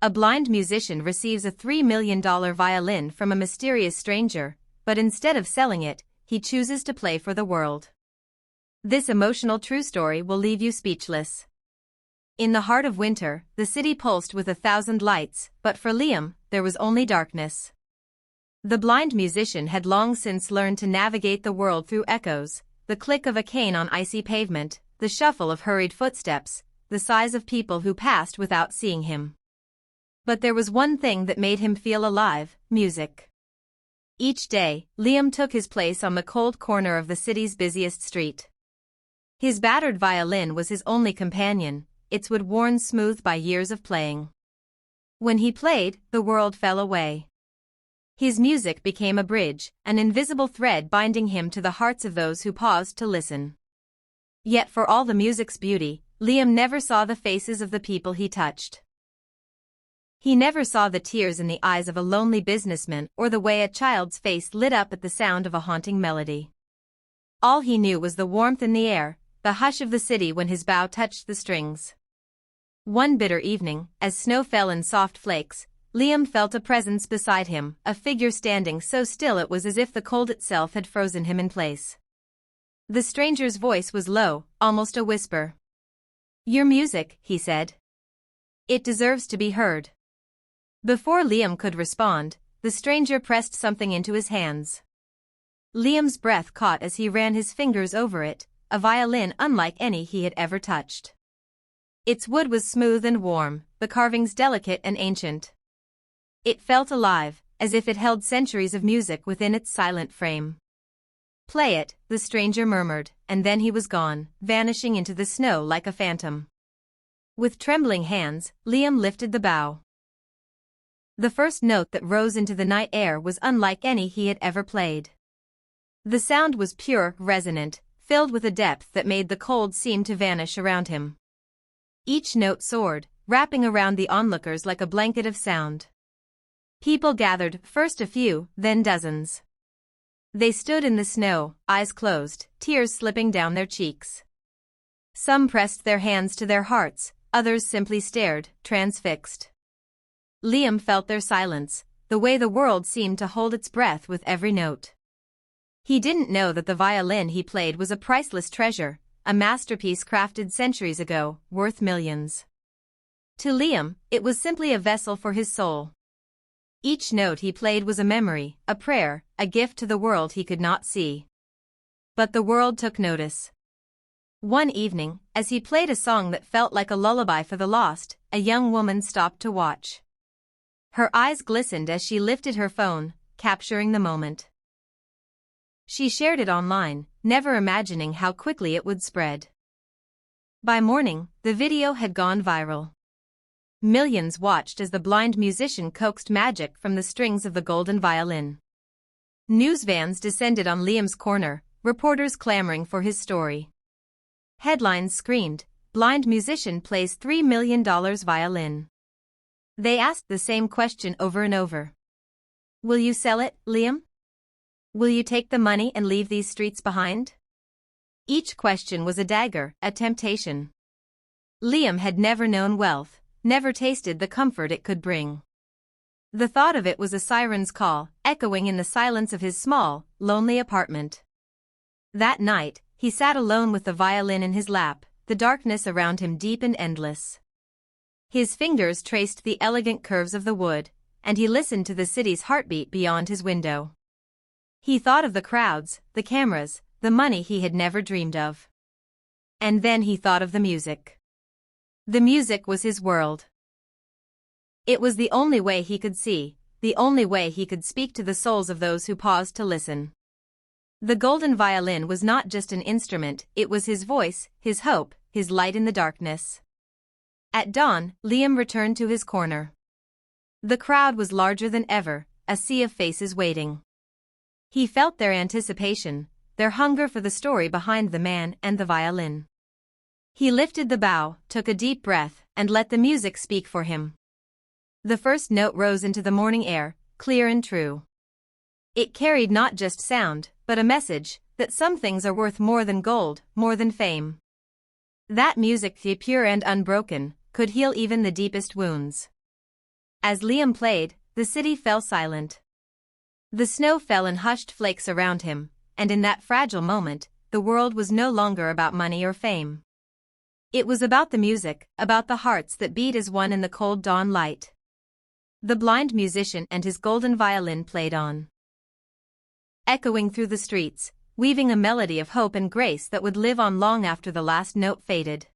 A blind musician receives a $3 million violin from a mysterious stranger, but instead of selling it, he chooses to play for the world. This emotional true story will leave you speechless. In the heart of winter, the city pulsed with 1,000 lights, but for Liam, there was only darkness. The blind musician had long since learned to navigate the world through echoes, the click of a cane on icy pavement, the shuffle of hurried footsteps, the sighs of people who passed without seeing him. But there was one thing that made him feel alive: music. Each day, Liam took his place on the cold corner of the city's busiest street. His battered violin was his only companion, its wood worn smooth by years of playing. When he played, the world fell away. His music became a bridge, an invisible thread binding him to the hearts of those who paused to listen. Yet for all the music's beauty, Liam never saw the faces of the people he touched. He never saw the tears in the eyes of a lonely businessman or the way a child's face lit up at the sound of a haunting melody. All he knew was the warmth in the air, the hush of the city when his bow touched the strings. One bitter evening, as snow fell in soft flakes, Liam felt a presence beside him, a figure standing so still it was as if the cold itself had frozen him in place. The stranger's voice was low, almost a whisper. "Your music," he said. "It deserves to be heard." Before Liam could respond, the stranger pressed something into his hands. Liam's breath caught as he ran his fingers over it, a violin unlike any he had ever touched. Its wood was smooth and warm, the carvings delicate and ancient. It felt alive, as if it held centuries of music within its silent frame. "Play it," the stranger murmured, and then he was gone, vanishing into the snow like a phantom. With trembling hands, Liam lifted the bow. The first note that rose into the night air was unlike any he had ever played. The sound was pure, resonant, filled with a depth that made the cold seem to vanish around him. Each note soared, wrapping around the onlookers like a blanket of sound. People gathered, first a few, then dozens. They stood in the snow, eyes closed, tears slipping down their cheeks. Some pressed their hands to their hearts, others simply stared, transfixed. Liam felt their silence, the way the world seemed to hold its breath with every note. He didn't know that the violin he played was a priceless treasure, a masterpiece crafted centuries ago, worth millions. To Liam, it was simply a vessel for his soul. Each note he played was a memory, a prayer, a gift to the world he could not see. But the world took notice. One evening, as he played a song that felt like a lullaby for the lost, a young woman stopped to watch. Her eyes glistened as she lifted her phone, capturing the moment. She shared it online, never imagining how quickly it would spread. By morning, the video had gone viral. Millions watched as the blind musician coaxed magic from the strings of the golden violin. News vans descended on Liam's corner, reporters clamoring for his story. Headlines screamed, "Blind musician plays $3 million violin." They asked the same question over and over. "Will you sell it, Liam? Will you take the money and leave these streets behind?" Each question was a dagger, a temptation. Liam had never known wealth, never tasted the comfort it could bring. The thought of it was a siren's call, echoing in the silence of his small, lonely apartment. That night, he sat alone with the violin in his lap, the darkness around him deep and endless. His fingers traced the elegant curves of the wood, and he listened to the city's heartbeat beyond his window. He thought of the crowds, the cameras, the money he had never dreamed of. And then he thought of the music. The music was his world. It was the only way he could see, the only way he could speak to the souls of those who paused to listen. The golden violin was not just an instrument, it was his voice, his hope, his light in the darkness. At dawn, Liam returned to his corner. The crowd was larger than ever, a sea of faces waiting. He felt their anticipation, their hunger for the story behind the man and the violin. He lifted the bow, took a deep breath, and let the music speak for him. The first note rose into the morning air, clear and true. It carried not just sound, but a message, that some things are worth more than gold, more than fame. That music, pure and unbroken, could heal even the deepest wounds. As Liam played, the city fell silent. The snow fell in hushed flakes around him, and in that fragile moment, the world was no longer about money or fame. It was about the music, about the hearts that beat as one in the cold dawn light. The blind musician and his golden violin played on, echoing through the streets, weaving a melody of hope and grace that would live on long after the last note faded.